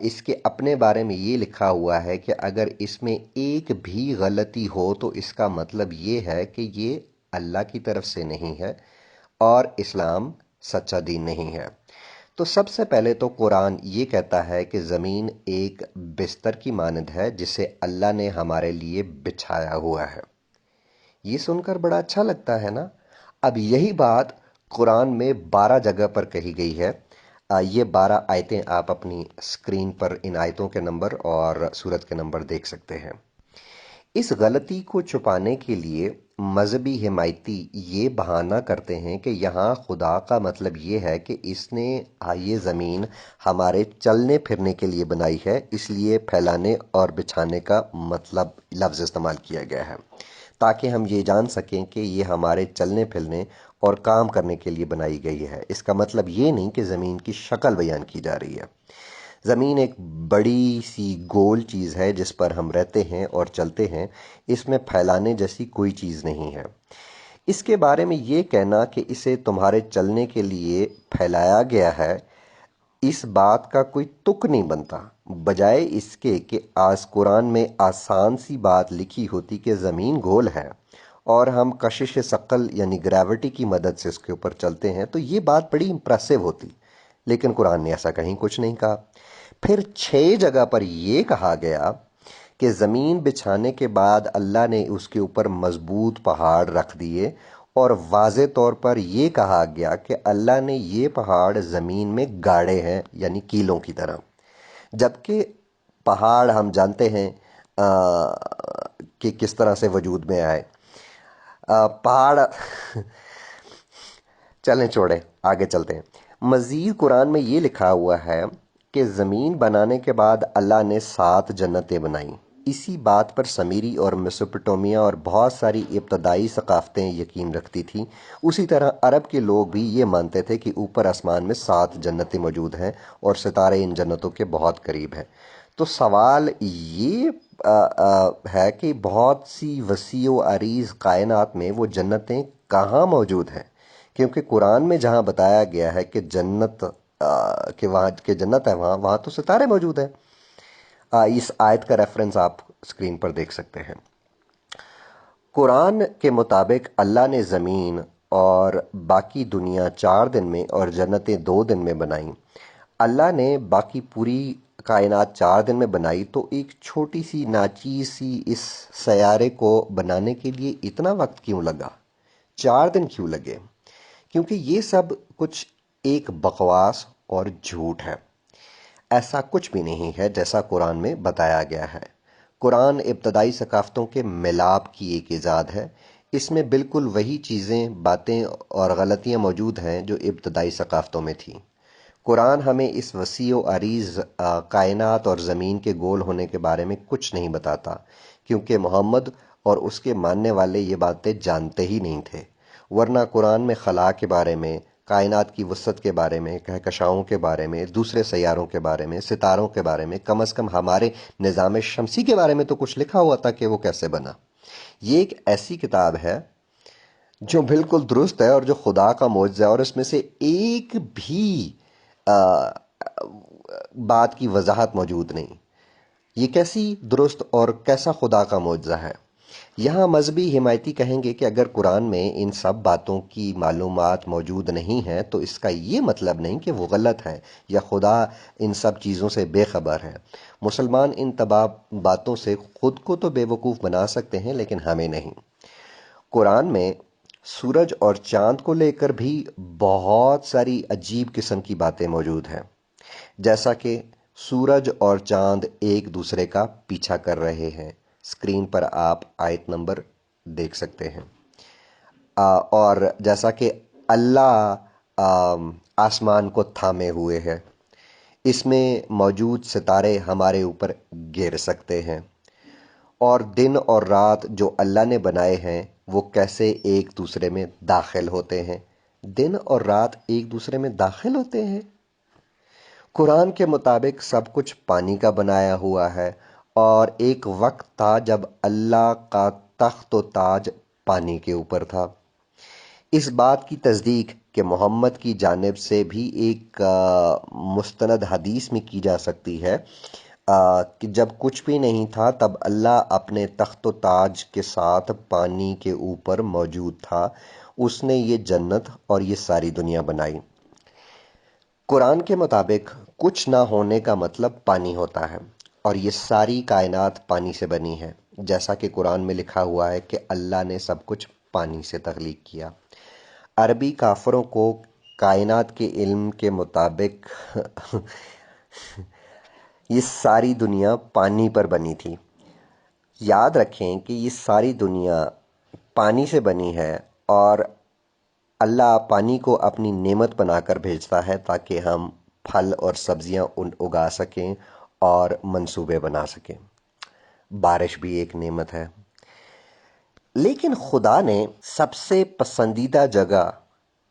اس کے اپنے بارے میں یہ لکھا ہوا ہے کہ اگر اس میں ایک بھی غلطی ہو تو اس کا مطلب یہ ہے کہ یہ اللہ کی طرف سے نہیں ہے اور اسلام سچا دین نہیں ہے۔ تو سب سے پہلے تو قرآن یہ کہتا ہے کہ زمین ایک بستر کی مانند ہے جسے اللہ نے ہمارے لیے بچھایا ہوا ہے۔ یہ سن کر بڑا اچھا لگتا ہے نا؟ اب یہی بات قرآن میں 12 جگہ پر کہی گئی ہے۔ یہ 12 آیتیں آپ اپنی اسکرین پر ان آیتوں کے نمبر اور سورت کے نمبر دیکھ سکتے ہیں۔ اس غلطی کو چھپانے کے لیے مذہبی حمایتی یہ بہانہ کرتے ہیں کہ یہاں خدا کا مطلب یہ ہے کہ اس نے یہ زمین ہمارے چلنے پھرنے کے لیے بنائی ہے، اس لیے پھیلانے اور بچھانے کا مطلب لفظ استعمال کیا گیا ہے تاکہ ہم یہ جان سکیں کہ یہ ہمارے چلنے پھرنے اور کام کرنے کے لیے بنائی گئی ہے۔ اس کا مطلب یہ نہیں کہ زمین کی شکل بیان کی جا رہی ہے۔ زمین ایک بڑی سی گول چیز ہے جس پر ہم رہتے ہیں اور چلتے ہیں، اس میں پھیلانے جیسی کوئی چیز نہیں ہے۔ اس کے بارے میں یہ کہنا کہ اسے تمہارے چلنے کے لیے پھیلایا گیا ہے، اس بات کا کوئی تک نہیں بنتا، بجائے اس کے کہ قرآن میں آسان سی بات لکھی ہوتی کہ زمین گول ہے اور ہم کشش ثقل یعنی گریوٹی کی مدد سے اس کے اوپر چلتے ہیں، تو یہ بات بڑی امپریسو ہوتی، لیکن قرآن نے ایسا کہیں کچھ نہیں کہا۔ پھر 6 جگہ پر یہ کہا گیا کہ زمین بچھانے کے بعد اللہ نے اس کے اوپر مضبوط پہاڑ رکھ دیے، اور واضح طور پر یہ کہا گیا کہ اللہ نے یہ پہاڑ زمین میں گاڑے ہیں، یعنی کیلوں کی طرح، جبکہ پہاڑ ہم جانتے ہیں کہ کس طرح سے وجود میں آئے۔ پہاڑ چلیں چھوڑیں، آگے چلتے ہیں۔ مزید قرآن میں یہ لکھا ہوا ہے کہ زمین بنانے کے بعد اللہ نے 7 جنتیں بنائیں۔ اسی بات پر سمیری اور میسوپوٹیمیا اور بہت ساری ابتدائی ثقافتیں یقین رکھتی تھیں۔ اسی طرح عرب کے لوگ بھی یہ مانتے تھے کہ اوپر آسمان میں 7 جنتیں موجود ہیں اور ستارے ان جنتوں کے بہت قریب ہیں۔ تو سوال یہ ہے کہ بہت سی وسیع و عریض کائنات میں وہ جنتیں کہاں موجود ہیں؟ کیونکہ قرآن میں جہاں بتایا گیا ہے کہ جنت ہے، وہاں تو ستارے موجود ہیں۔ اس آیت کا ریفرنس آپ اسکرین پر دیکھ سکتے ہیں۔ قرآن کے مطابق اللہ نے زمین اور باقی دنیا 4 دن میں اور جنتیں 2 دن میں بنائیں۔ اللہ نے باقی پوری کائنات 4 دن میں بنائی، تو ایک چھوٹی سی ناچیز سی اس سیارے کو بنانے کے لیے اتنا وقت کیوں لگا؟ 4 دن کیوں لگے؟ کیونکہ یہ سب کچھ ایک بکواس اور جھوٹ ہے۔ ایسا کچھ بھی نہیں ہے جیسا قرآن میں بتایا گیا ہے۔ قرآن ابتدائی ثقافتوں کے ملاپ کی ایک ایجاد ہے۔ اس میں بالکل وہی چیزیں، باتیں اور غلطیاں موجود ہیں جو ابتدائی ثقافتوں میں تھیں۔ قرآن ہمیں اس وسیع و عریض کائنات اور زمین کے گول ہونے کے بارے میں کچھ نہیں بتاتا، کیونکہ محمد اور اس کے ماننے والے یہ باتیں جانتے ہی نہیں تھے، ورنہ قرآن میں خلا کے بارے میں، کائنات کی وسعت کے بارے میں، کہکشاؤں کے بارے میں، دوسرے سیاروں کے بارے میں، ستاروں کے بارے میں، کم از کم ہمارے نظام شمسی کے بارے میں تو کچھ لکھا ہوا تھا کہ وہ کیسے بنا۔ یہ ایک ایسی کتاب ہے جو بالکل درست ہے اور جو خدا کا معجزہ ہے، اور اس میں سے ایک بھی بات کی وضاحت موجود نہیں۔ یہ کیسی درست اور کیسا خدا کا معجزہ ہے؟ یہاں مذہبی حمایتی کہیں گے کہ اگر قرآن میں ان سب باتوں کی معلومات موجود نہیں ہیں تو اس کا یہ مطلب نہیں کہ وہ غلط ہے یا خدا ان سب چیزوں سے بے خبر ہے۔ مسلمان ان تمام باتوں سے خود کو تو بے وقوف بنا سکتے ہیں، لیکن ہمیں نہیں۔ قرآن میں سورج اور چاند کو لے کر بھی بہت ساری عجیب قسم کی باتیں موجود ہیں، جیسا کہ سورج اور چاند ایک دوسرے کا پیچھا کر رہے ہیں۔ اسکرین پر آپ آیت نمبر دیکھ سکتے ہیں۔ اور جیسا کہ اللہ آسمان کو تھامے ہوئے ہے، اس میں موجود ستارے ہمارے اوپر گر سکتے ہیں، اور دن اور رات جو اللہ نے بنائے ہیں وہ کیسے ایک دوسرے میں داخل ہوتے ہیں۔ دن اور رات ایک دوسرے میں داخل ہوتے ہیں؟ قرآن کے مطابق سب کچھ پانی کا بنایا ہوا ہے، اور ایک وقت تھا جب اللہ کا تخت و تاج پانی کے اوپر تھا۔ اس بات کی تصدیق کہ محمد کی جانب سے بھی ایک مستند حدیث میں کی جا سکتی ہے کہ جب کچھ بھی نہیں تھا تب اللہ اپنے تخت و تاج کے ساتھ پانی کے اوپر موجود تھا، اس نے یہ جنت اور یہ ساری دنیا بنائی۔ قرآن کے مطابق کچھ نہ ہونے کا مطلب پانی ہوتا ہے، اور یہ ساری کائنات پانی سے بنی ہے، جیسا کہ قرآن میں لکھا ہوا ہے کہ اللہ نے سب کچھ پانی سے تخلیق کیا۔ عربی کافروں کو کائنات کے علم کے مطابق یہ ساری دنیا پانی پر بنی تھی۔ یاد رکھیں کہ یہ ساری دنیا پانی سے بنی ہے، اور اللہ پانی کو اپنی نعمت بنا کر بھیجتا ہے تاکہ ہم پھل اور سبزیاں اگا سکیں اور منصوبے بنا سکیں۔ بارش بھی ایک نعمت ہے، لیکن خدا نے سب سے پسندیدہ جگہ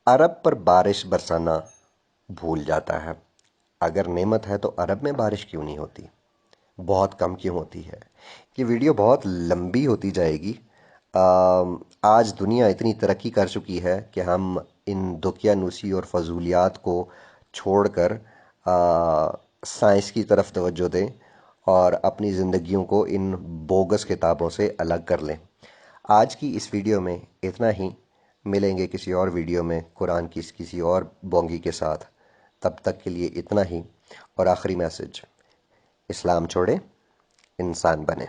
عرب پر بارش برسانا بھول جاتا ہے۔ اگر نعمت ہے تو عرب میں بارش کیوں نہیں ہوتی؟ بہت کم کیوں ہوتی ہے؟ یہ ویڈیو بہت لمبی ہوتی جائے گی۔ آج دنیا اتنی ترقی کر چکی ہے کہ ہم ان دقیانوسی اور فضولیات کو چھوڑ کر سائنس کی طرف توجہ دیں اور اپنی زندگیوں کو ان بوگس کتابوں سے الگ کر لیں۔ آج کی اس ویڈیو میں اتنا ہی، ملیں گے کسی اور ویڈیو میں قرآن کی کسی اور بونگی کے ساتھ۔ تب تک کے لیے اتنا ہی، اور آخری میسج: اسلام چھوڑیں، انسان بنیں۔